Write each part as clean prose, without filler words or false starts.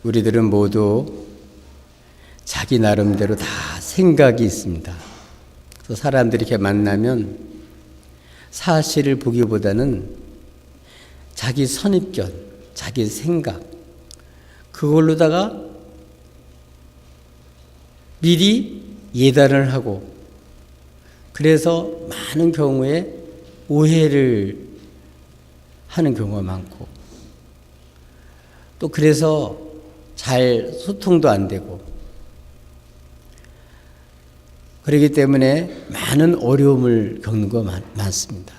우리들은 모두 자기 나름대로 다 생각이 있습니다. 그래서 사람들이 이렇게 만나면 사실을 보기보다는 자기 선입견, 자기 생각, 그걸로다가 미리 예단을 하고, 그래서 많은 경우에 오해를 하는 경우가 많고, 또 그래서 잘 소통도 안 되고, 그렇기 때문에 많은 어려움을 겪는 거 많습니다.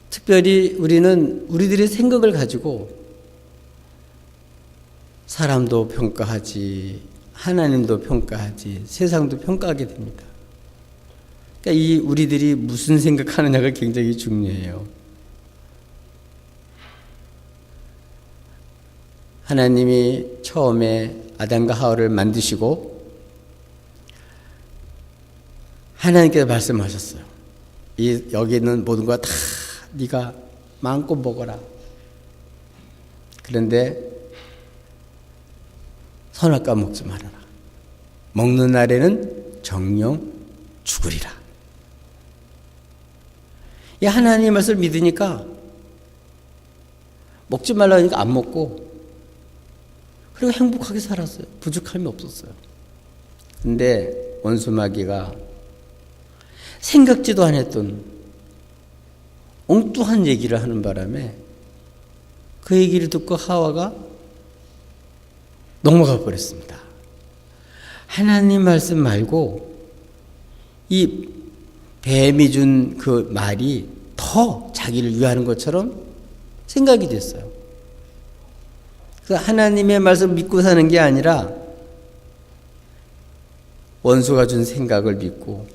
특별히 우리는 우리들의 생각을 가지고 사람도 평가하지, 하나님도 평가하지, 세상도 평가하게 됩니다. 그러니까 이 우리들이 무슨 생각하느냐가 굉장히 중요해요. 하나님이 처음에 아담과 하와를 만드시고 하나님께서 말씀하셨어요. 여기 있는 모든 거 다 네가 마음껏 먹어라. 그런데 선악과 먹지 말아라. 먹는 날에는 정령 죽으리라. 이 하나님의 말씀을 믿으니까 먹지 말라 하니까 안 먹고, 그리고 행복하게 살았어요. 부족함이 없었어요. 근데 원수마귀가 생각지도 않았던 엉뚱한 얘기를 하는 바람에 그 얘기를 듣고 하와가 넘어가 버렸습니다. 하나님 말씀 말고 이 뱀이 준 그 말이 더 자기를 위하는 것처럼 생각이 됐어요. 그래서 하나님의 말씀 믿고 사는 게 아니라 원수가 준 생각을 믿고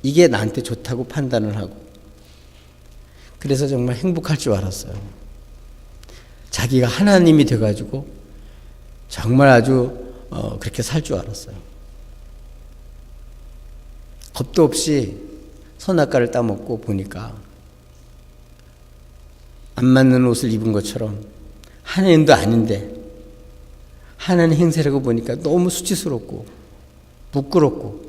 이게 나한테 좋다고 판단을 하고, 그래서 정말 행복할 줄 알았어요. 자기가 하나님이 돼가지고 정말 아주 그렇게 살 줄 알았어요. 겁도 없이 선악과를 따먹고 보니까 안 맞는 옷을 입은 것처럼 하나님도 아닌데 하나님 행세라고 보니까 너무 수치스럽고 부끄럽고,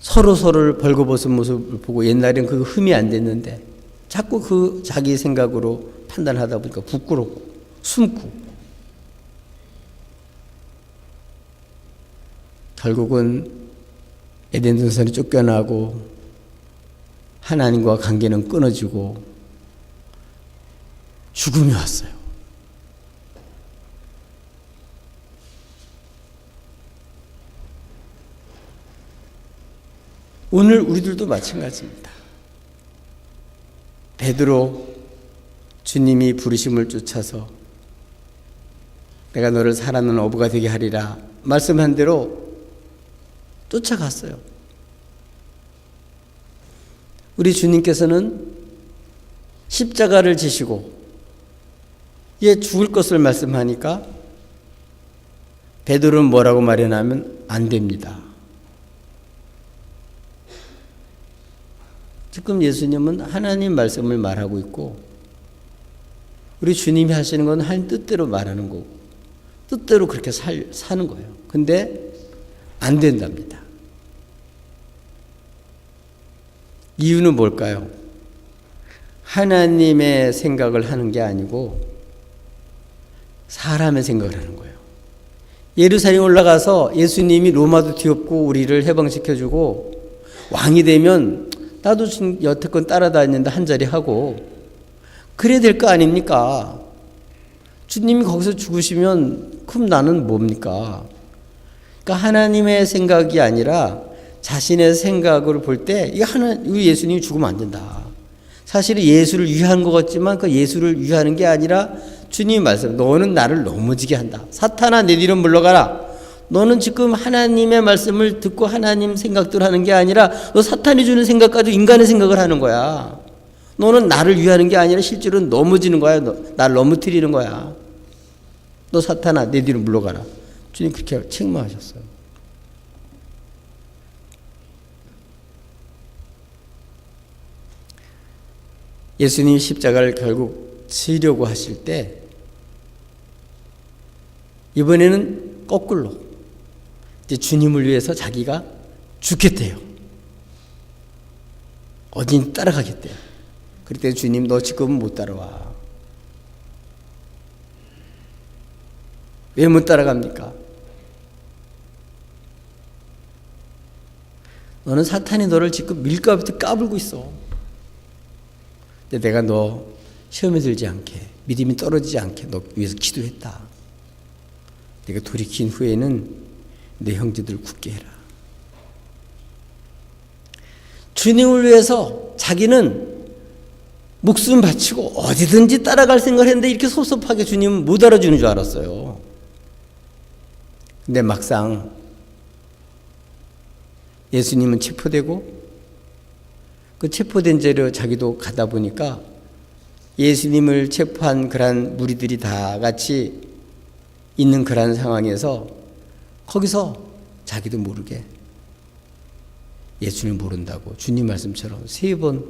서로를 벌거벗은 모습을 보고 옛날엔 그 흠이 안 됐는데 자꾸 그 자기 생각으로 판단하다 보니까 부끄럽고 숨고, 결국은 에덴 동산이 쫓겨나고 하나님과 관계는 끊어지고 죽음이 왔어요. 오늘 우리들도 마찬가지입니다. 베드로, 주님이 부르심을 쫓아서 내가 너를 사랑하는 어부가 되게 하리라 말씀한 대로 쫓아갔어요. 우리 주님께서는 십자가를 지시고 얘 죽을 것을 말씀하니까 베드로는 뭐라고 말해냐면 안 됩니다. 지금 예수님은 하나님 말씀을 말하고 있고 우리 주님이 하시는 건 하나님 뜻대로 말하는 거고 뜻대로 그렇게 사는 거예요. 근데 안 된답니다. 이유는 뭘까요? 하나님의 생각을 하는 게 아니고 사람의 생각을 하는 거예요. 예루살렘 올라가서 예수님이 로마도 뒤엎고 우리를 해방시켜주고 왕이 되면 나도 지금 여태껏 따라다니는데 한 자리 하고 그래야 될 거 아닙니까? 주님이 거기서 죽으시면 그럼 나는 뭡니까? 그러니까 하나님의 생각이 아니라 자신의 생각을 볼 때 이 예수님이 죽으면 안 된다. 사실은 예수를 위한 것 같지만 그 예수를 위하는 게 아니라 주님이 말씀, 너는 나를 넘어지게 한다. 사탄아 내 뒤로 물러가라. 너는 지금 하나님의 말씀을 듣고 하나님 생각들 하는 게 아니라 너 사탄이 주는 생각 가지고 인간의 생각을 하는 거야. 너는 나를 위하는 게 아니라 실제로는 넘어지는 거야. 나를 넘어뜨리는 거야. 너 사탄아 내 뒤로 물러가라. 주님 그렇게 책망하셨어요. 예수님이 십자가를 결국 지려고 하실 때 이번에는 거꾸로 이제 주님을 위해서 자기가 죽겠대요. 어딘지 따라가겠대요. 그때 주님, 너 지금은 못 따라와. 왜 못 따라갑니까? 너는 사탄이 너를 지금 밀가부터 까불고 있어. 근데 내가 너 시험에 들지 않게, 믿음이 떨어지지 않게 너 위해서 기도했다. 내가 돌이킨 후에는 내 형제들 굳게 해라. 주님을 위해서 자기는 목숨 바치고 어디든지 따라갈 생각을 했는데 이렇게 섭섭하게 주님은 못 알아주는 줄 알았어요. 근데 막상 예수님은 체포되고 그 체포된 죄로 자기도 가다 보니까 예수님을 체포한 그런 무리들이 다 같이 있는 그런 상황에서 거기서 자기도 모르게 예수님을 모른다고 주님 말씀처럼 3번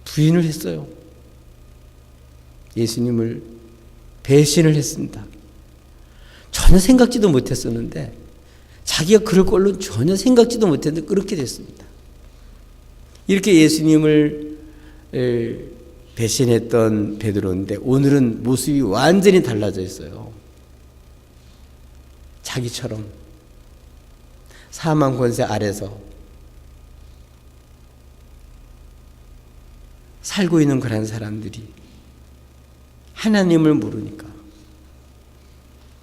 부인을 했어요. 예수님을 배신을 했습니다. 전혀 생각지도 못했었는데 자기가 그럴 걸로 전혀 생각지도 못했는데 그렇게 됐습니다. 이렇게 예수님을 배신했던 베드로인데 오늘은 모습이 완전히 달라져 있어요. 자기처럼 사망 권세 아래서 살고 있는 그런 사람들이 하나님을 모르니까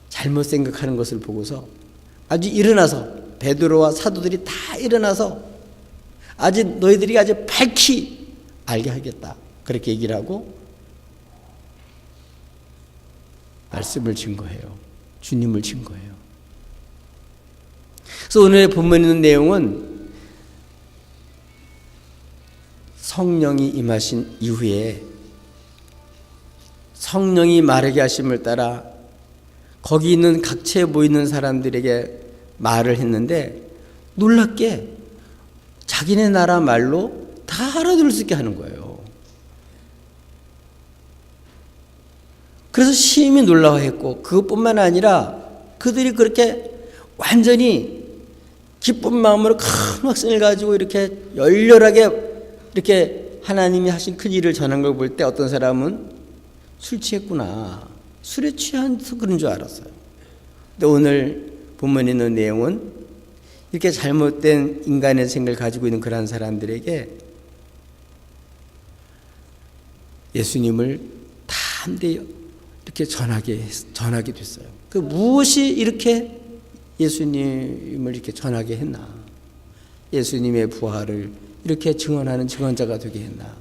잘못 생각하는 것을 보고서 아주 일어나서 베드로와 사도들이 다 일어나서 아주 너희들이 아주 밝히 알게 하겠다. 그렇게 얘기를 하고 말씀을 준 거예요. 주님을 준 거예요. 그래서 오늘의 본문에 있는 내용은 성령이 임하신 이후에 성령이 말하게 하심을 따라 거기 있는 각처에 보이는 사람들에게 말을 했는데 놀랍게 자기네 나라 말로 다 알아들을 수 있게 하는 거예요. 그래서 심히 놀라워했고 그것뿐만 아니라 그들이 그렇게 완전히 기쁜 마음으로 큰 확신을 가지고 이렇게 열렬하게 이렇게 하나님이 하신 큰 일을 전한 걸 볼 때 어떤 사람은 술 취했구나. 술에 취해서 그런 줄 알았어요. 근데 오늘 본문에 있는 내용은 이렇게 잘못된 인간의 생각을 가지고 있는 그런 사람들에게 예수님을 다 한데 이렇게 전하게 됐어요. 그 무엇이 이렇게 예수님을 이렇게 전하게 했나? 예수님의 부활을 이렇게 증언하는 증언자가 되게 했나?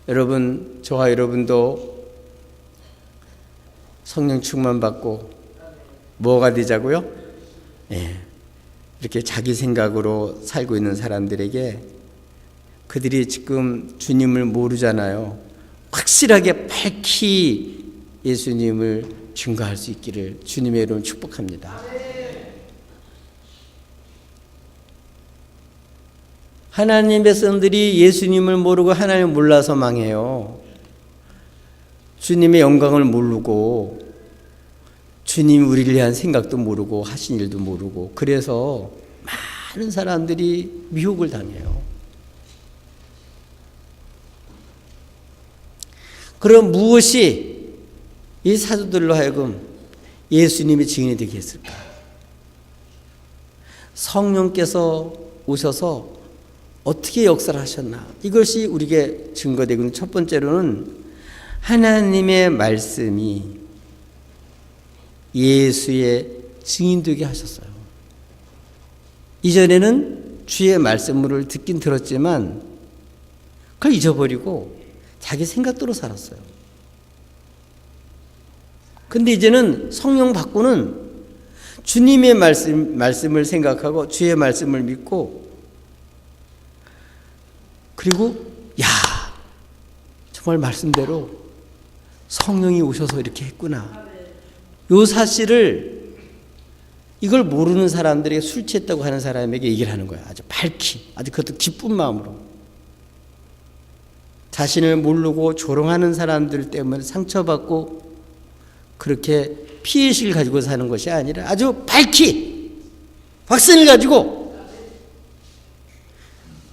여러분, 저와 여러분도 성령 충만 받고 뭐가 되자고요? 이렇게 자기 생각으로 살고 있는 사람들에게 그들이 지금 주님을 모르잖아요. 확실하게 밝히 예수님을 증거할 수 있기를 주님의 이름으로 축복합니다. 하나님의 백성들이 예수님을 모르고 하나님을 몰라서 망해요. 주님의 영광을 모르고 주님이 우리를 위한 생각도 모르고 하신 일도 모르고 그래서 많은 사람들이 미혹을 당해요. 그럼 무엇이 이 사도들로 하여금 예수님의 증인이 되게 했을까? 성령께서 오셔서 어떻게 역사를 하셨나? 이것이 우리에게 증거되고 있는 첫 번째로는 하나님의 말씀이 예수의 증인되게 하셨어요. 이전에는 주의 말씀을 듣긴 들었지만 그걸 잊어버리고 자기 생각대로 살았어요. 근데 이제는 성령 받고는 주님의 말씀을 생각하고 주의 말씀을 믿고 그리고 정말 말씀대로 성령이 오셔서 이렇게 했구나. 이 사실을 이걸 모르는 사람들에게 술 취했다고 하는 사람에게 얘기를 하는 거야. 아주 밝히, 아주 그것도 기쁜 마음으로. 자신을 모르고 조롱하는 사람들 때문에 상처받고 그렇게 피해의식을 가지고 사는 것이 아니라 아주 밝히 확신을 가지고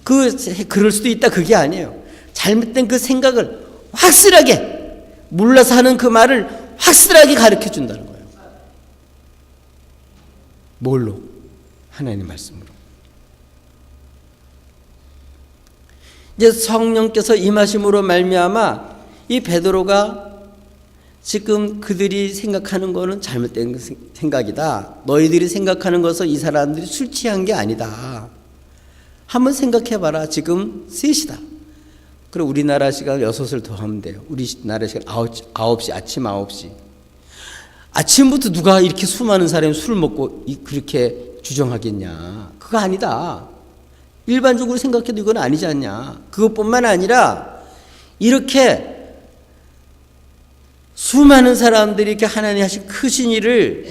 그럴 수도 있다, 그게 아니에요. 잘못된 그 생각을 확실하게, 몰라서 하는 그 말을 확실하게 가르쳐 준다는 거예요. 뭘로? 하나님의 말씀으로. 이제 성령께서 임하심으로 말미암아 이 베드로가 지금 그들이 생각하는 거는 잘못된 생각이다. 너희들이 생각하는 것은 이 사람들이 술 취한 게 아니다. 한번 생각해봐라. 지금 3시다. 그리고 우리나라 시간 6을 더 하면 돼요. 우리나라 시간 9시, 아침 9시. 아침부터 누가 이렇게 수많은 사람이 술을 먹고 그렇게 주정하겠냐. 그거 아니다. 일반적으로 생각해도 이건 아니지 않냐. 그것뿐만 아니라 이렇게 수많은 사람들이 이렇게 하나님이 하신 크신 일을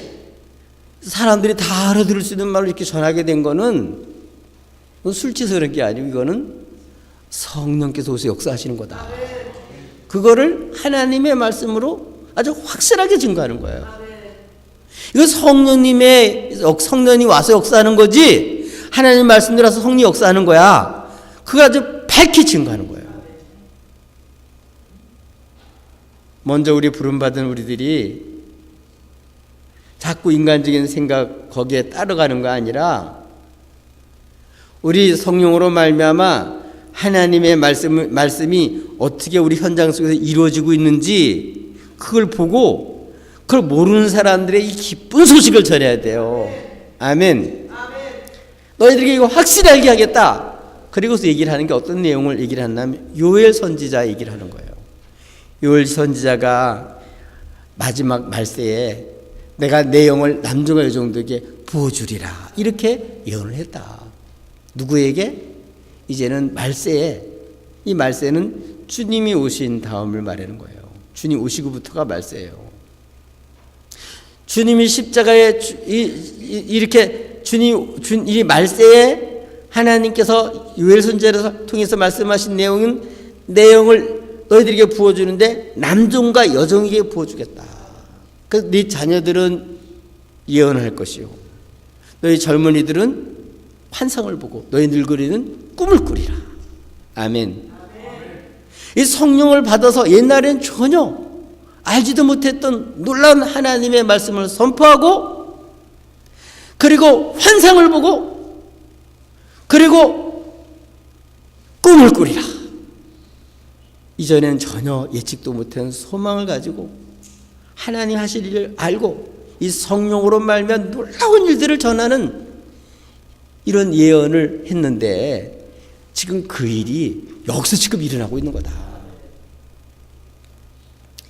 사람들이 다 알아들을 수 있는 말로 이렇게 전하게 된 거는 술 취해서 그런 게 아니고 이거는 성령께서 오셔서 역사하시는 거다. 그거를 하나님의 말씀으로 아주 확실하게 증거하는 거예요. 이거 성령이 와서 역사하는 거지 하나님 말씀대로서 성령이 역사하는 거야. 그거 아주 밝히 증거하는 거예요. 먼저 우리 부름받은 우리들이 자꾸 인간적인 생각 거기에 따라가는 거 아니라 우리 성령으로 말미암아 하나님의 말씀이 어떻게 우리 현장 속에서 이루어지고 있는지 그걸 보고 그걸 모르는 사람들의 이 기쁜 소식을 전해야 돼요. 아멘. 너희들에게 이거 확실히 알게 하겠다. 그리고서 얘기를 하는 게 어떤 내용을 얘기를 하냐면 요엘 선지자 얘기를 하는 거예요. 요엘 선지자가 마지막 말세에 내가 내 영을 남종과 여종들에게 부어주리라 이렇게 예언을 했다. 누구에게? 이제는 말세에, 이 말세는 주님이 오신 다음을 말하는 거예요. 주님 오시고부터가 말세예요. 주님이 십자가에 이렇게 이 말세에 하나님께서 요엘 선지자를 통해서 말씀하신 내용을 너희들에게 부어주는데 남종과 여종에게 부어주겠다. 그래서 네 자녀들은 예언할 것이요, 너희 젊은이들은 환상을 보고 너희 늙은이는 꿈을 꾸리라. 아멘. 이 성령을 받아서 옛날엔 전혀 알지도 못했던 놀라운 하나님의 말씀을 선포하고 그리고 환상을 보고 그리고 꿈을 꾸리라. 이전에는 전혀 예측도 못한 소망을 가지고 하나님 하실 일을 알고 이 성령으로 말미암아 놀라운 일들을 전하는 이런 예언을 했는데 지금 그 일이 여기서 지금 일어나고 있는 거다.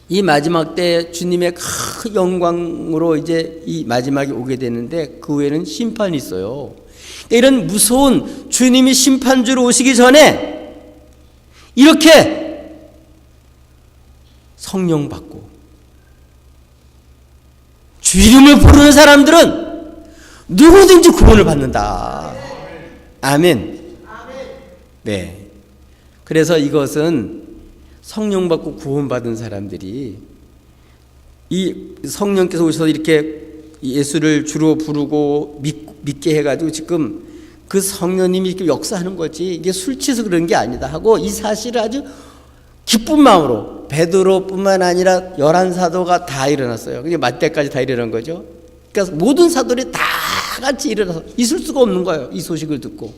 이 마지막 때 주님의 큰 영광으로 이제 이 마지막에 오게 되는데 그 후에는 심판이 있어요. 이런 무서운 주님이 심판주로 오시기 전에 이렇게 성령 받고 주 이름을 부르는 사람들은 누구든지 구원을 받는다. 아멘. 네. 그래서 이것은 성령 받고 구원받은 사람들이 이 성령께서 오셔서 이렇게 예수를 주로 부르고 믿게 해가지고 지금 그 성령님이 이렇게 역사하는 거지 이게 술 취해서 그런 게 아니다 하고 이 사실을 아주 기쁜 마음으로 베드로뿐만 아니라 11사도가 다 일어났어요. 그게 마태까지 다 일어난 거죠. 그러니까 모든 사도들이 다 같이 일어나서 있을 수가 없는 거예요. 이 소식을 듣고.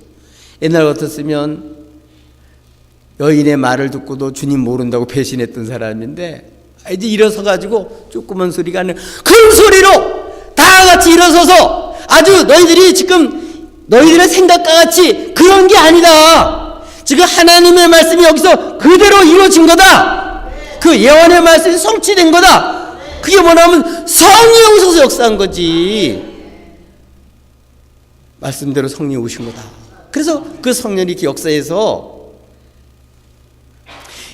옛날 같았으면 여인의 말을 듣고도 주님 모른다고 배신했던 사람인데 이제 일어서 가지고 조그만 소리가 아니라 큰 소리로 다 같이 일어서서 아주 너희들이 지금 너희들의 생각과 같이 그런 게 아니다. 지금 하나님의 말씀이 여기서 그대로 이루어진 거다. 그 예언의 말씀이 성취된 거다. 그게 뭐냐면 성령이 오셔서 역사한 거지. 말씀대로 성령이 오신 거다. 그래서 그 성령이 이렇게 역사해서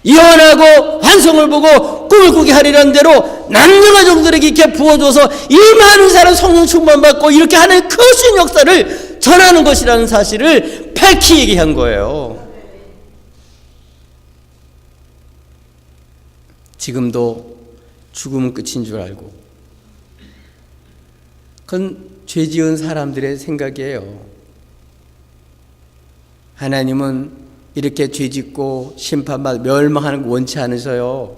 예언하고 환상을 보고 꿈을 꾸게 하리라는 대로 남녀가 종들에게 이렇게 부어줘서 이 많은 사람 성령 충만받고 이렇게 하는 크신 역사를 전하는 것이라는 사실을 밝히 얘기한 거예요. 지금도 죽음은 끝인 줄 알고. 그건 죄 지은 사람들의 생각이에요. 하나님은 이렇게 죄 짓고 심판받아 멸망하는 거 원치 않으셔요.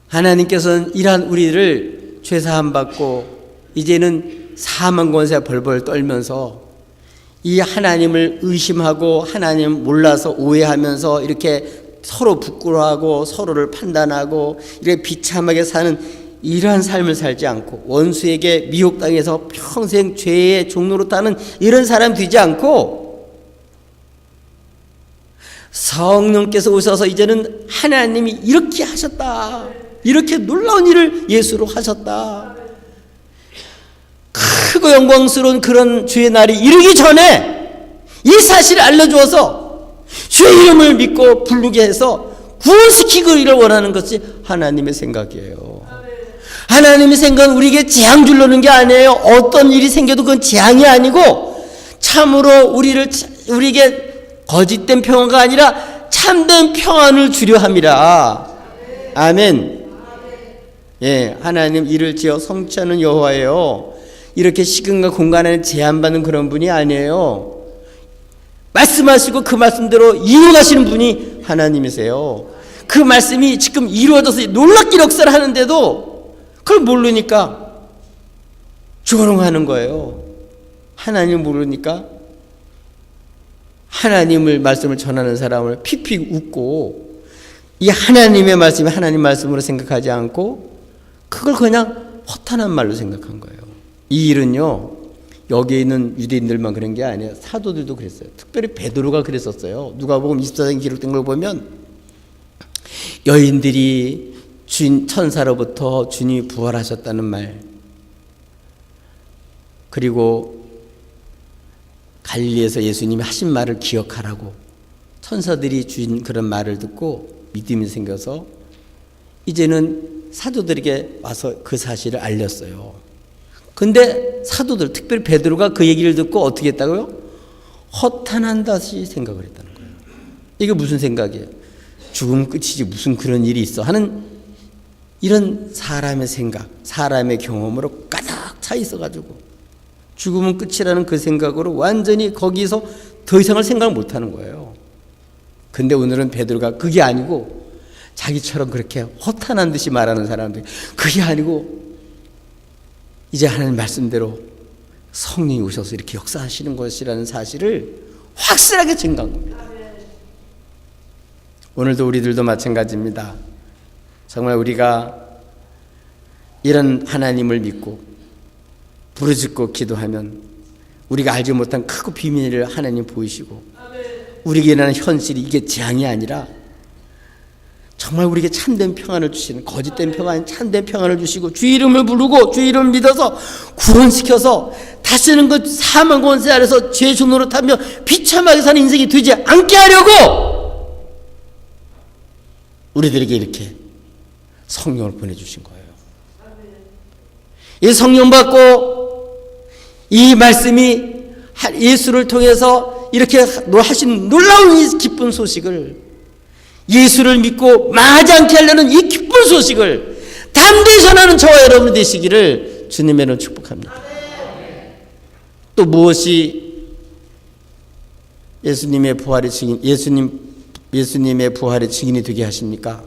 하나님께서는 이러한 우리를 죄사함 받고 이제는 사망 권세 벌벌 떨면서 이 하나님을 의심하고 하나님 몰라서 오해하면서 이렇게 서로 부끄러워하고 서로를 판단하고 이렇게 비참하게 사는 이러한 삶을 살지 않고 원수에게 미혹당해서 평생 죄의 종로로 타는 이런 사람 되지 않고 성령께서 오셔서 이제는 하나님이 이렇게 하셨다, 이렇게 놀라운 일을 예수로 하셨다, 크고 영광스러운 그런 주의 날이 이르기 전에 이 사실을 알려주어서 주의 이름을 믿고 부르게 해서 구원시키기를 원하는 것이 하나님의 생각이에요. 하나님의 생각은 우리에게 재앙 주려는 게 아니에요. 어떤 일이 생겨도 그건 재앙이 아니고 참으로 우리에게 거짓된 평화가 아니라 참된 평안을 주려 함이라. 아멘. 예, 하나님 이를 지어 성취하는 여호와예요. 이렇게 시간과 공간 안에 제한받는 그런 분이 아니에요. 말씀하시고 그 말씀대로 이루어가시는 분이 하나님이세요. 그 말씀이 지금 이루어져서 놀랍게 역사를 하는데도 그걸 모르니까 조롱하는 거예요. 하나님 모르니까 하나님을 말씀을 전하는 사람을 픽픽 웃고 이 하나님의 말씀이 하나님 말씀으로 생각하지 않고 그걸 그냥 허탄한 말로 생각한 거예요. 이 일은요, 여기에 있는 유대인들만 그런 게 아니에요. 사도들도 그랬어요. 특별히 베드로가 그랬었어요. 누가복음 24장에 기록된 걸 보면 여인들이 주인 천사로부터 주님이 부활하셨다는 말, 그리고 갈릴리에서 예수님이 하신 말을 기억하라고 천사들이 주인 그런 말을 듣고 믿음이 생겨서 이제는 사도들에게 와서 그 사실을 알렸어요. 근데 사도들, 특별히 베드로가 그 얘기를 듣고 어떻게 했다고요? 허탄한 듯이 생각을 했다는 거예요. 이게 무슨 생각이에요? 죽음 끝이지 무슨 그런 일이 있어 하는 이런 사람의 생각, 사람의 경험으로 가득 차 있어가지고 죽음은 끝이라는 그 생각으로 완전히 거기서 더 이상을 생각을 못하는 거예요. 근데 오늘은 베드로가 그게 아니고 자기처럼 그렇게 허탄한 듯이 말하는 사람들, 그게 아니고 이제 하나님 말씀대로 성령이 오셔서 이렇게 역사하시는 것이라는 사실을 확실하게 증거한 겁니다. 오늘도 우리들도 마찬가지입니다. 정말 우리가 이런 하나님을 믿고 부르짖고 기도하면 우리가 알지 못한 크고 비밀을 하나님 보이시고 우리에게 일어나는 현실이 이게 재앙이 아니라 정말 우리에게 참된 평안을 주시는, 거짓된 평안, 참된 평안을 주시고 주 이름을 부르고 주 이름을 믿어서 구원시켜서 다시는 그 사망 권세 아래서 죄 종로로 타며 비참하게 사는 인생이 되지 않게 하려고 우리들에게 이렇게 성령을 보내주신 거예요. 이 성령 받고 이 말씀이 예수를 통해서 이렇게 하신 놀라운 이 기쁜 소식을, 예수를 믿고 망하지 않게 하려는 이 기쁜 소식을 담대히 전하는 저와 여러분 되시기를 주님의 이름으로 축복합니다. 또 무엇이 예수님의 부활의 증인, 예수님의 부활의 증인이 되게 하십니까?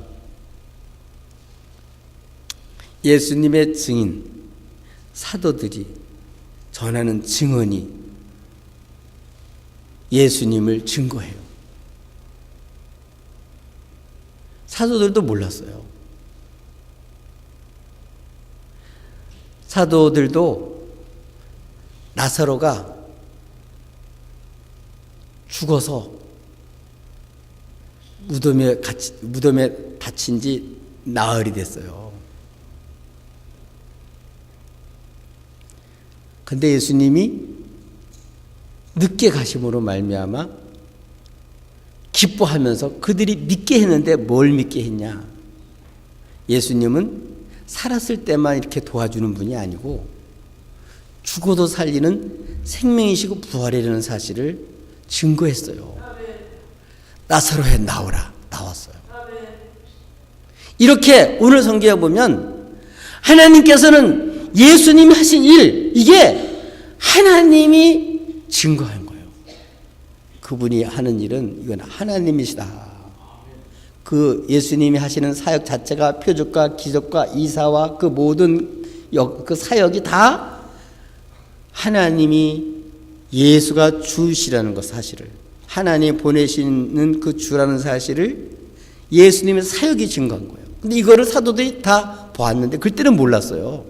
예수님의 증인, 사도들이 전하는 증언이 예수님을 증거해요. 사도들도 몰랐어요. 사도들도 나사로가 죽어서 무덤에 닫힌 지 나흘이 됐어요. 근데 예수님이 늦게 가심으로 말미암아 기뻐하면서 그들이 믿게 했는데 뭘 믿게 했냐? 예수님은 살았을 때만 이렇게 도와주는 분이 아니고 죽어도 살리는 생명이시고 부활이라는 사실을 증거했어요. 나사로에 나오라, 나왔어요. 이렇게 오늘 성경에 보면 하나님께서는 예수님이 하신 일, 이게 하나님이 증거한 거예요. 그분이 하는 일은 이건 하나님이시다. 그 예수님이 하시는 사역 자체가 표적과 기적과 이사와 그 모든 그 사역이 다 하나님이 예수가 주시라는 것 사실을, 하나님 보내시는 그 주라는 사실을 예수님의 사역이 증거한 거예요. 근데 이거를 사도들이 다 보았는데 그때는 몰랐어요.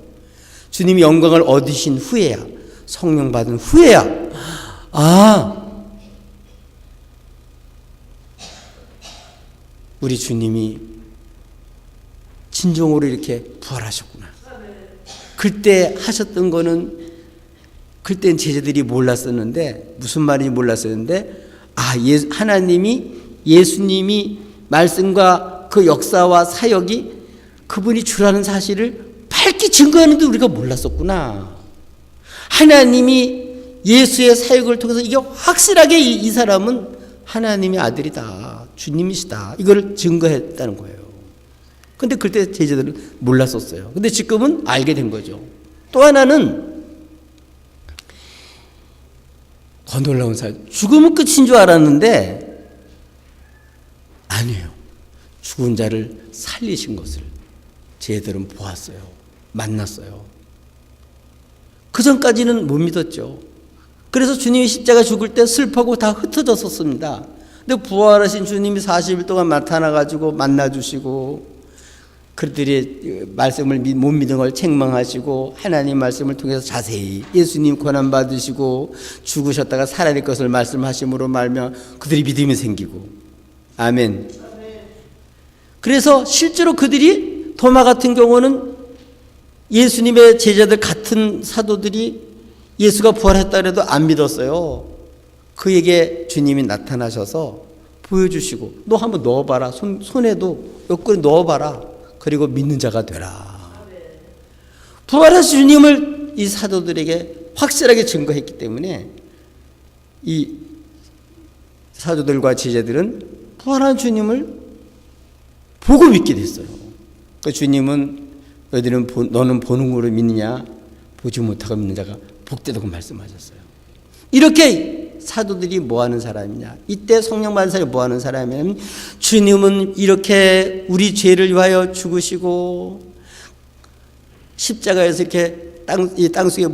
주님이 영광을 얻으신 후에야, 성령 받은 후에야, 우리 주님이 진정으로 이렇게 부활하셨구나. 그때 하셨던 거는, 그때는 제자들이 몰랐었는데, 무슨 말인지 몰랐었는데, 하나님이, 예수님이 말씀과 그 역사와 사역이 그분이 주라는 사실을 밝히 증거하는데 우리가 몰랐었구나. 하나님이 예수의 사역을 통해서 이게 확실하게 이 사람은 하나님의 아들이다, 주님이시다, 이걸 증거했다는 거예요. 근데 그때 제자들은 몰랐었어요. 근데 지금은 알게 된 거죠. 또 하나는 더 놀라운 사실, 죽으면 끝인 줄 알았는데 아니에요. 죽은 자를 살리신 것을 제자들은 보았어요. 만났어요. 그 전까지는 못 믿었죠. 그래서 주님이 십자가 죽을 때 슬퍼하고 다 흩어졌었습니다. 근데 부활하신 주님이 40일 동안 나타나가지고 만나주시고, 그들이 말씀을 못 믿은 걸 책망하시고, 하나님 말씀을 통해서 자세히 예수님 고난 받으시고 죽으셨다가 살아날 것을 말씀하심으로 말며 그들이 믿음이 생기고, 아멘. 그래서 실제로 그들이, 도마 같은 경우는 예수님의 제자들 같은 사도들이 예수가 부활했다 그래도 안 믿었어요. 그에게 주님이 나타나셔서 보여주시고, 너 한번 넣어봐라, 손에도 옆구리 넣어봐라, 그리고 믿는 자가 되라. 부활하신 주님을 이 사도들에게 확실하게 증거했기 때문에 이 사도들과 제자들은 부활한 주님을 보고 믿게 됐어요. 그 주님은 너는 보는 거로 믿느냐, 보지 못하고 믿는 자가 복되다고 말씀하셨어요. 이렇게 사도들이 뭐 하는 사람이냐, 이때 성령 받은 사람이 뭐 하는 사람이냐면, 주님은 이렇게 우리 죄를 위하여 죽으시고 십자가에서 이렇게 땅속에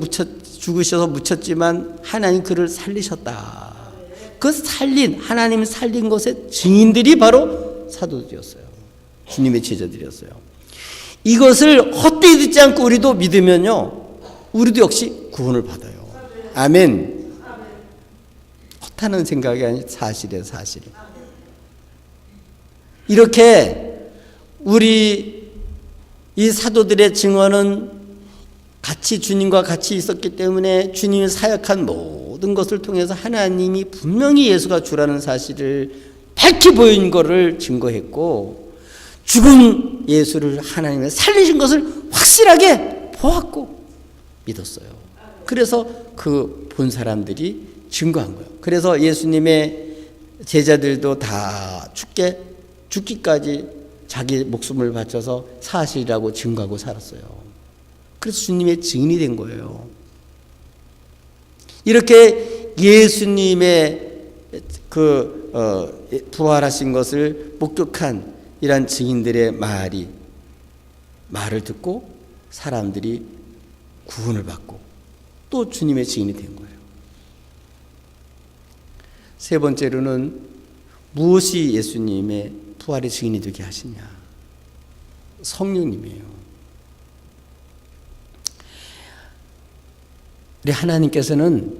죽으셔서 묻혔지만 하나님 그를 살리셨다. 그 하나님이 살린 것의 증인들이 바로 사도들이었어요. 주님의 제자들이었어요. 이것을 헛되이 듣지 않고 우리도 믿으면요, 우리도 역시 구원을 받아요. 아멘. 헛하는 생각이 아니라 사실이에요, 사실. 이렇게 우리 이 사도들의 증언은 같이 주님과 같이 있었기 때문에 주님이 사역한 모든 것을 통해서 하나님이 분명히 예수가 주라는 사실을 밝히 보인 것을 증거했고, 죽은 예수를 하나님이 살리신 것을 확실하게 보았고 믿었어요. 그래서 그 본 사람들이 증거한 거예요. 그래서 예수님의 제자들도 다 죽기까지 자기 목숨을 바쳐서 사실이라고 증거하고 살았어요. 그래서 주님의 증인이 된 거예요. 이렇게 예수님의 부활하신 것을 목격한 이러한 증인들의 말을 듣고 사람들이 구원을 받고 또 주님의 증인이 된 거예요. 세 번째로는 무엇이 예수님의 부활의 증인이 되게 하시냐? 성령님이에요. 우리 하나님께서는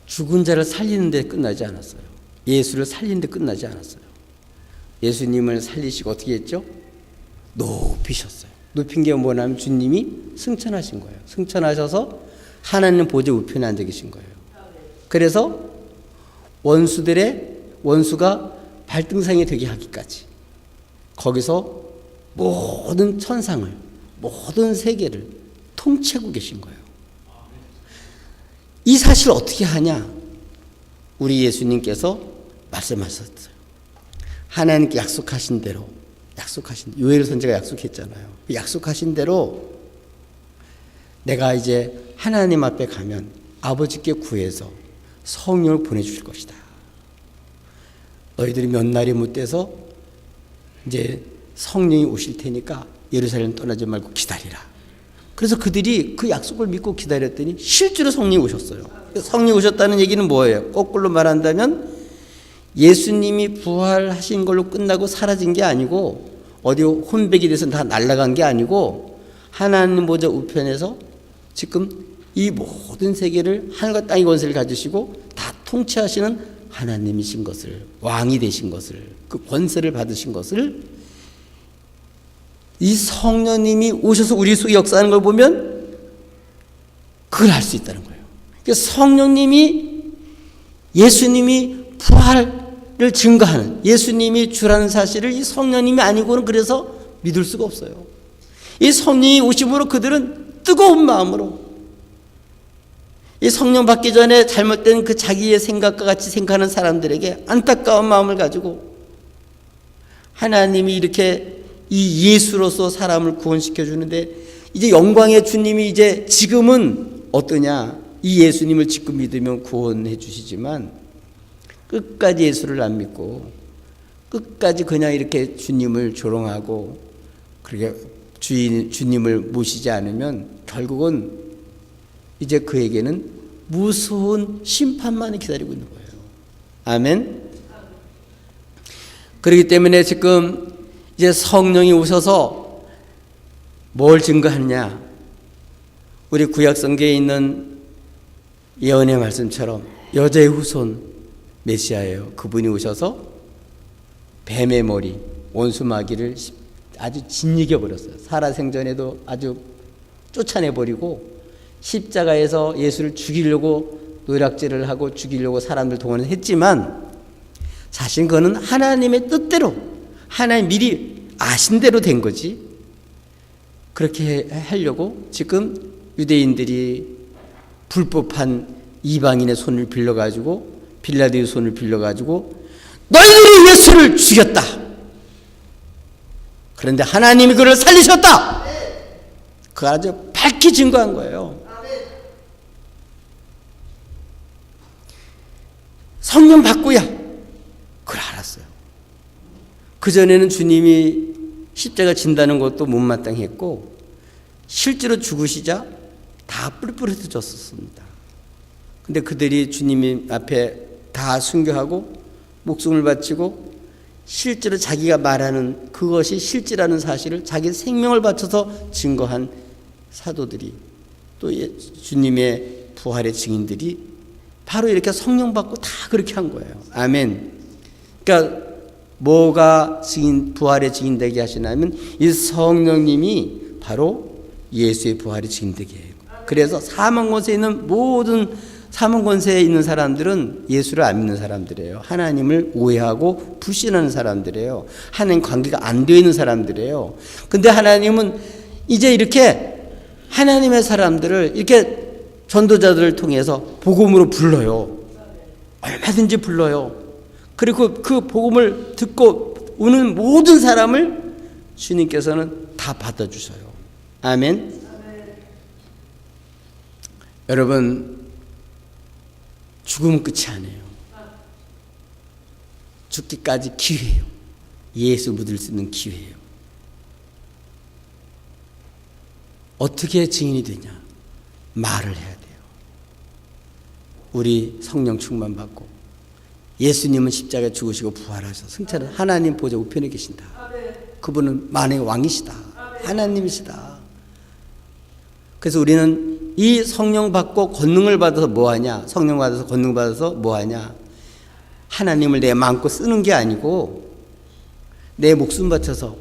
죽은 자를 살리는 데 끝나지 않았어요. 예수를 살리는 데 끝나지 않았어요. 예수님을 살리시고 어떻게 했죠? 높이셨어요. 높인 게 뭐냐면 주님이 승천하신 거예요. 승천하셔서 하나님 보좌 우편에 앉아 계신 거예요. 그래서 원수가 발등상이 되게 하기까지 거기서 모든 천상을, 모든 세계를 통치하고 계신 거예요. 이 사실을 어떻게 하냐? 우리 예수님께서 말씀하셨어요. 하나님께 약속하신 대로 요엘 선지자가 약속했잖아요. 약속하신 대로 내가 이제 하나님 앞에 가면 아버지께 구해서 성령을 보내주실 것이다. 너희들이 몇 날이 못돼서 이제 성령이 오실 테니까 예루살렘 떠나지 말고 기다리라. 그래서 그들이 그 약속을 믿고 기다렸더니 실제로 성령이 오셨어요. 성령이 오셨다는 얘기는 뭐예요? 거꾸로 말한다면 예수님이 부활하신 걸로 끝나고 사라진 게 아니고 어디 혼백이 돼서 다 날아간 게 아니고 하나님 보좌 우편에서 지금 이 모든 세계를 하늘과 땅의 권세를 가지시고 다 통치하시는 하나님이신 것을, 왕이 되신 것을, 그 권세를 받으신 것을 이 성령님이 오셔서 우리 속에 역사하는 걸 보면 그걸 알 수 있다는 거예요. 성령님이, 예수님이 부활을 증거하는, 예수님이 주라는 사실을 이 성령님이 아니고는 그래서 믿을 수가 없어요. 이 성령이 오심으로 그들은 뜨거운 마음으로, 이 성령 받기 전에 잘못된 그 자기의 생각과 같이 생각하는 사람들에게 안타까운 마음을 가지고 하나님이 이렇게 이 예수로서 사람을 구원시켜 주는데, 이제 영광의 주님이 이제 지금은 어떠냐, 이 예수님을 지금 믿으면 구원해 주시지만 끝까지 예수를 안 믿고 끝까지 그냥 이렇게 주님을 조롱하고 그렇게 주님을 모시지 않으면 결국은 이제 그에게는 무서운 심판만이 기다리고 있는 거예요. 아멘. 그렇기 때문에 지금 이제 성령이 오셔서 뭘 증거하느냐, 우리 구약성경에 있는 예언의 말씀처럼 여자의 후손 메시아예요. 그분이 오셔서 뱀의 머리, 원수마귀를 아주 짓이겨 버렸어요. 살아생전에도 아주 쫓아내버리고 십자가에서 예수를 죽이려고 노략질을 하고 죽이려고 사람들 동원을 했지만 사실 그거는 하나님의 뜻대로, 하나님 미리 아신 대로 된 거지. 그렇게 하려고 지금 유대인들이 불법한 이방인의 손을 빌려가지고, 빌라도의 손을 빌려가지고 너희들이 예수를 죽였다. 그런데 하나님이 그를 살리셨다. 그거 아주 밝히 증거한 거예요. 성령 받고야 그걸 알았어요. 그전에는 주님이 십자가 진다는 것도 못마땅했고 실제로 죽으시자 다 뿔뿔해졌었습니다. 근데 그들이 주님 앞에 다 순교하고 목숨을 바치고 실제로 자기가 말하는 그것이 실제라는 사실을 자기 생명을 바쳐서 증거한 사도들이, 또 주님의 부활의 증인들이 바로 이렇게 성령 받고 다 그렇게 한 거예요. 아멘. 그러니까 뭐가 증인, 부활의 증인 되게 하시냐면 이 성령님이 바로 예수의 부활의 증인 되게 해요. 그래서 사망 권세에 있는 모든, 사망 권세에 있는 사람들은 예수를 안 믿는 사람들이에요. 하나님을 오해하고 불신하는 사람들이에요. 하나님 관계가 안 되어 있는 사람들이에요. 근데 하나님은 이제 이렇게 하나님의 사람들을 이렇게 전도자들을 통해서 복음으로 불러요. 얼마든지 불러요. 그리고 그 복음을 듣고 오는 모든 사람을 주님께서는 다 받아주셔요. 아멘. 여러분, 죽음은 끝이 아니에요. 죽기까지 기회예요. 예수 믿을 수 있는 기회예요. 어떻게 증인이 되냐? 말을 해야 돼요. 우리 성령 충만 받고 예수님은 십자가에 죽으시고 부활하셔서 승천은 하나님 보좌 우편에 계신다. 그분은 만왕의 왕이시다. 하나님이시다. 그래서 우리는 이 성령 받고 권능을 받아서 뭐하냐? 성령 받아서 권능 받아서 뭐하냐? 하나님을 내 마음껏 쓰는 게 아니고 내 목숨 바쳐서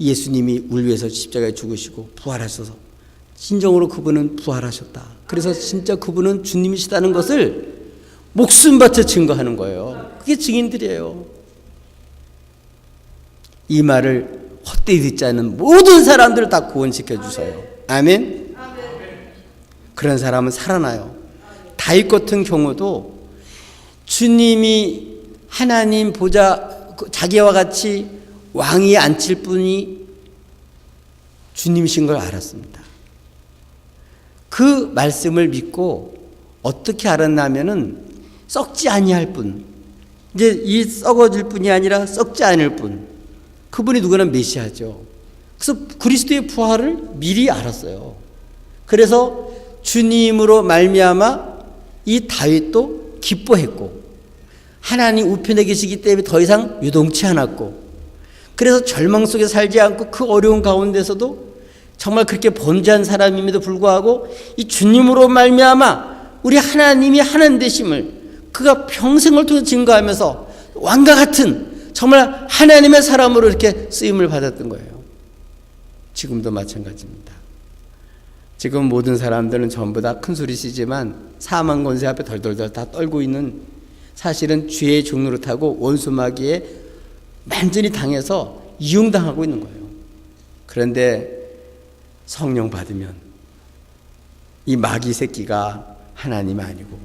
예수님이 우리 위해서 십자가에 죽으시고 부활하셔서 진정으로 그분은 부활하셨다. 그래서 진짜 그분은 주님이시다는 것을 목숨 바쳐 증거하는 거예요. 그게 증인들이에요. 이 말을 헛되이 듣지 않는 모든 사람들을 다 구원시켜 주세요. 아멘. 그런 사람은 살아나요. 다윗 같은 경우도 주님이 하나님 보좌 자기와 같이 왕위에 앉힐 분이 주님이신 걸 알았습니다. 그 말씀을 믿고 어떻게 알았냐면은 썩지 아니할 분, 이제 이 썩어질 분이 아니라 썩지 않을 분, 그분이 누구나 메시아죠. 그래서 그리스도의 부활을 미리 알았어요. 그래서 주님으로 말미암아 이 다윗도 기뻐했고 하나님 우편에 계시기 때문에 더 이상 유동치 않았고, 그래서 절망 속에 살지 않고 그 어려운 가운데서도 정말 그렇게 범죄한 사람임에도 불구하고 이 주님으로 말미암아 우리 하나님이 하나님 되심을 그가 평생을 통해 증거하면서 왕과 같은 정말 하나님의 사람으로 이렇게 쓰임을 받았던 거예요. 지금도 마찬가지입니다. 지금 모든 사람들은 전부 다 큰 소리 치지만 사망 권세 앞에 덜덜덜 다 떨고 있는, 사실은 죄의 종로를 타고 원수 마귀에 완전히 당해서 이용당하고 있는 거예요. 그런데 성령 받으면 이 마귀 새끼가 하나님이 아니고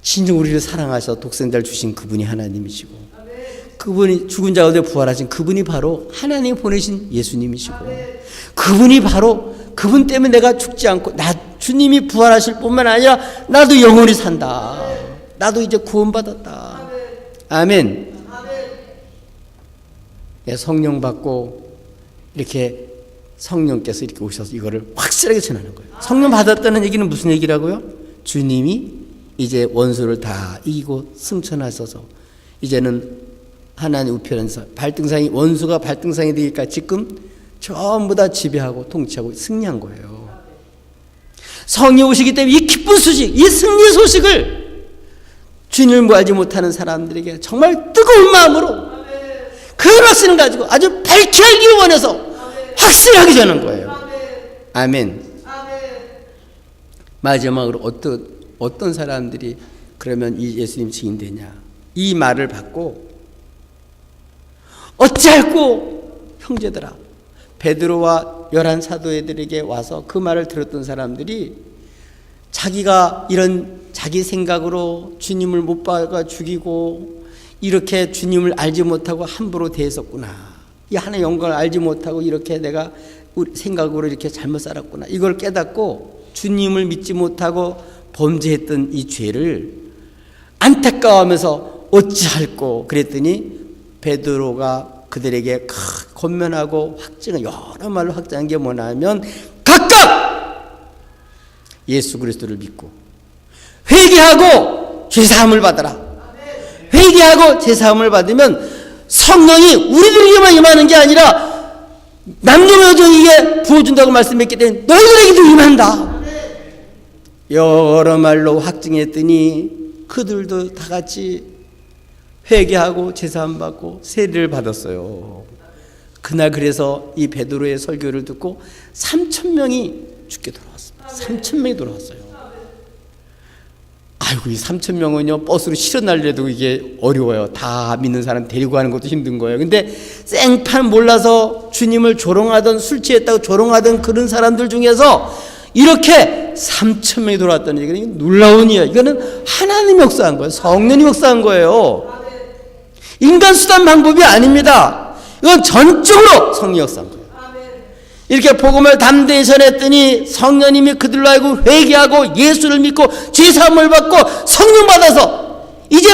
진정 우리를 사랑하셔 독생자를 주신 그분이 하나님이시고, 그분이 죽은 자 가운데 부활하신 그분이 바로 하나님이 보내신 예수님이시고, 그분이 바로 그분 때문에 내가 죽지 않고 주님이 부활하실 뿐만 아니라 나도 영원히 산다. 나도 이제 구원받았다. 아멘. 성령 받고 이렇게 성령께서 이렇게 오셔서 이거를 확실하게 전하는 거예요. 성령 받았다는 얘기는 무슨 얘기라고요? 주님이 이제 원수를 다 이기고 승천하셔서 이제는 하나님 우편에서 발등상이, 원수가 발등상이 되기까지 지금 전부 다 지배하고 통치하고 승리한 거예요. 성령이 오시기 때문에 이 기쁜 소식, 이 승리의 소식을 주님을 알지 못하는 사람들에게 정말 뜨거운 마음으로 그 말씀을 가지고 아주 밝히 알기 원해서 확실하게 전하는 거예요. 아멘. 마지막으로 어떤 사람들이 그러면 이 예수님 증인되냐, 이 말을 받고 어찌할꼬 형제들아, 베드로와 11 사도애들에게 와서 그 말을 들었던 사람들이 자기가 이런 자기 생각으로 주님을 못 박아 죽이고 이렇게 주님을 알지 못하고 함부로 대했었구나, 이 하나의 영광을 알지 못하고 이렇게 내가 생각으로 이렇게 잘못 살았구나, 이걸 깨닫고 주님을 믿지 못하고 범죄했던 이 죄를 안타까워하면서 어찌할꼬 그랬더니 베드로가 그들에게 권면하고 확증을 여러 말로 확증한 게 뭐냐면 각각 예수 그리스도를 믿고 회개하고 죄사함을 받아라. 회개하고 죄사함을 받으면 성령이 우리들에게만 임하는 게 아니라 남녀여종에게 부어준다고 말씀했기 때문에 너희들에게도 임한다. 여러 말로 확증했더니 그들도 다 같이 회개하고 제사함 받고 세례를 받았어요. 그날 그래서 이 베드로의 설교를 듣고 3,000명이 죽게 돌아왔습니다. 3,000명이 돌아왔어요. 아이고, 이 3,000명은요 버스로 실어 날려도 이게 어려워요. 다 믿는 사람 데리고 가는 것도 힘든 거예요. 근데 생판 몰라서 주님을 조롱하던, 술 취했다고 조롱하던 그런 사람들 중에서 이렇게 3,000명이 돌아왔다는 얘기는 놀라운 일이에요. 이거는 하나님이 역사한 거예요. 성령이 역사한 거예요. 인간 수단 방법이 아닙니다. 이건 전적으로 성령이 역사한 거예요. 이렇게 복음을 담대히 전했더니 성령님이 그들로 알고 회개하고 예수를 믿고 죄사함을 받고 성령 받아서 이제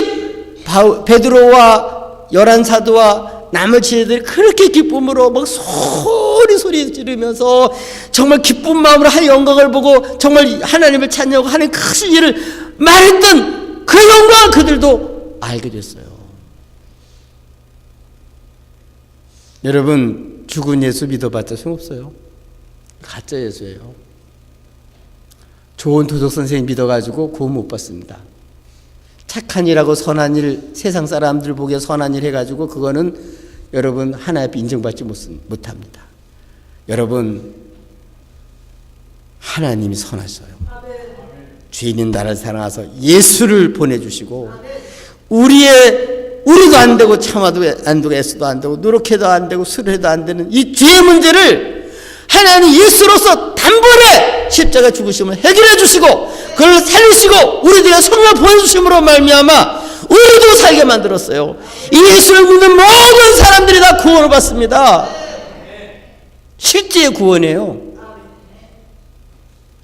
베드로와 11 사도와 나머지 애들이 그렇게 기쁨으로 막 소리 지르면서 정말 기쁜 마음으로 하나님의 영광을 보고 정말 하나님을 찬양하고 하나님 크신 일을 말했던 그 영광을 그들도 알게 됐어요. 여러분, 죽은 예수 믿어봤자 소용없어요. 가짜 예수예요. 좋은 도덕 선생님 믿어가지고 구원 못 받습니다. 착한 일하고 선한 일, 세상 사람들 보기에 선한 일 해가지고 그거는 여러분 하나님 앞에 인정받지 못합니다. 여러분, 하나님이 선하셔요. 죄 있는 나를 사랑하셔서 예수를 보내주시고 우리도 안 되고 참아도 안 되고 애써도 안 되고 노력해도 안 되고 술해도 안 되는 이 죄의 문제를 하나님 예수로서 단번에 십자가 죽으심을 해결해 주시고 그걸 살리시고 우리들의 성령을 보내주심으로 말미암아 우리도 살게 만들었어요. 이 예수를 믿는 모든 사람들이 다 구원을 받습니다. 실제의 구원이에요.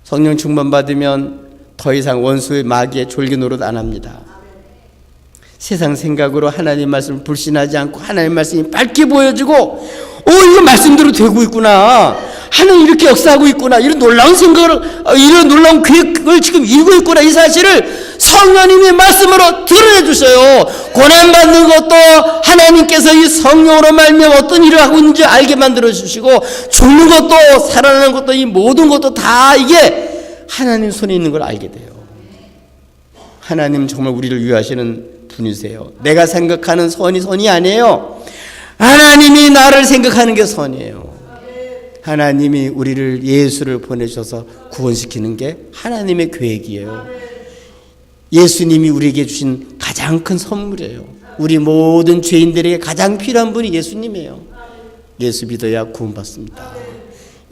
성령 충만 받으면 더 이상 원수의 마귀의 졸기 노릇 안 합니다. 세상 생각으로 하나님 말씀을 불신하지 않고 하나님 말씀이 밝게 보여지고, 이거 말씀대로 되고 있구나, 하나님 이렇게 역사하고 있구나, 이런 놀라운 생각을, 이런 놀라운 계획을 지금 이루고 있구나, 이 사실을 성령님의 말씀으로 드러내 주셔요. 고난받는 것도 하나님께서 이 성령으로 말미암아 어떤 일을 하고 있는지 알게 만들어 주시고, 죽는 것도 살아나는 것도 이 모든 것도 다 이게 하나님 손에 있는 걸 알게 돼요. 하나님 정말 우리를 위하시는 분이세요. 내가 생각하는 선이 아니에요. 하나님이 나를 생각하는 게 선이에요. 하나님이 우리를 예수를 보내셔서 구원시키는 게 하나님의 계획이에요. 예수님이 우리에게 주신 가장 큰 선물이에요. 우리 모든 죄인들에게 가장 필요한 분이 예수님이에요. 예수 믿어야 구원받습니다.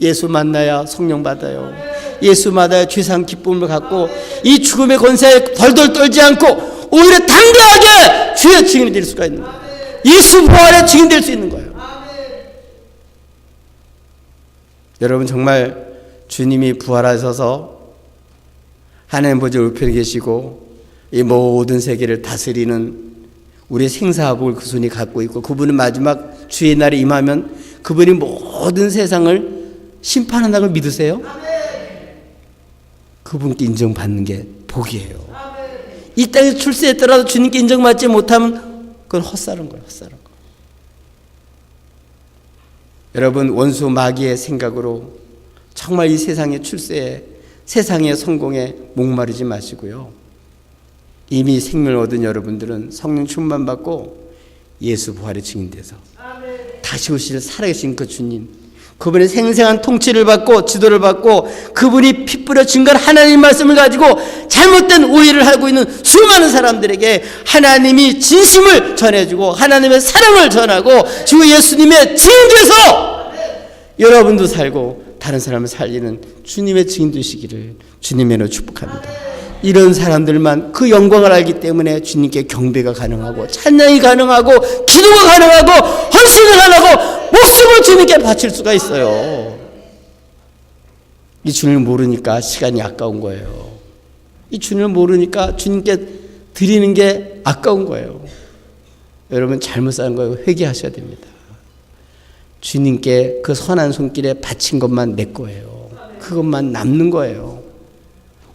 예수 만나야 성령 받아요. 예수 만나야 죄상 기쁨을 갖고 이 죽음의 권세에 덜덜 떨지 않고 오히려 당대하게 주의 증인이 될 수가 있는 거예요. 예수 부활의 증인 될 수 있는 거예요. 여러분, 정말 주님이 부활하셔서 하나님 보좌 우편에 계시고 이 모든 세계를 다스리는 우리의 생사복을 그 손이 갖고 있고, 그분은 마지막 주의 날에 임하면 그분이 모든 세상을 심판한다는 걸 믿으세요? 그분께 인정받는 게 복이에요. 이 땅에 출세했더라도 주님께 인정받지 못하면 그건 헛사는 거예요. 헛사는 거. 여러분, 원수 마귀의 생각으로 정말 이 세상의 출세에, 세상의 성공에 목마르지 마시고요. 이미 생명을 얻은 여러분들은 성령 충만 받고 예수 부활의 증인돼서 다시 오실 살아계신 그 주님, 그분의 생생한 통치를 받고 지도를 받고 그분이 피 뿌려 증거한 하나님 말씀을 가지고 잘못된 오해를 하고 있는 수많은 사람들에게 하나님이 진심을 전해주고 하나님의 사랑을 전하고 주 예수님의 증인돼서 여러분도 살고 다른 사람을 살리는 주님의 증인 되시기를 주님으로 축복합니다. 이런 사람들만 그 영광을 알기 때문에 주님께 경배가 가능하고 찬양이 가능하고 기도가 가능하고 헌신이 가능하고 목숨을 주님께 바칠 수가 있어요. 이 주님을 모르니까 시간이 아까운 거예요. 이 주님을 모르니까 주님께 드리는 게 아까운 거예요. 여러분, 잘못 사는 거예요. 회개하셔야 됩니다. 주님께 그 선한 손길에 바친 것만 내 거예요. 그것만 남는 거예요.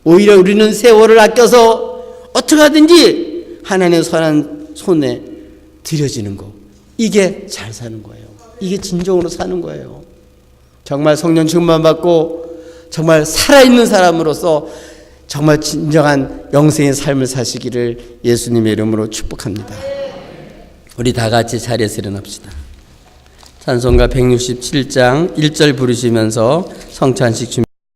오히려 우리는 세월을 아껴서 어떻게 하든지 하나님의 선한 손에 들여지는 거, 이게 잘 사는 거예요. 이게 진정으로 사는 거예요. 정말 성령 충만 받고 정말 살아있는 사람으로서 정말 진정한 영생의 삶을 사시기를 예수님의 이름으로 축복합니다. 우리 다 같이 자리에서 일어납시다. 찬송가 167장 1절 부르시면서 성찬식 준비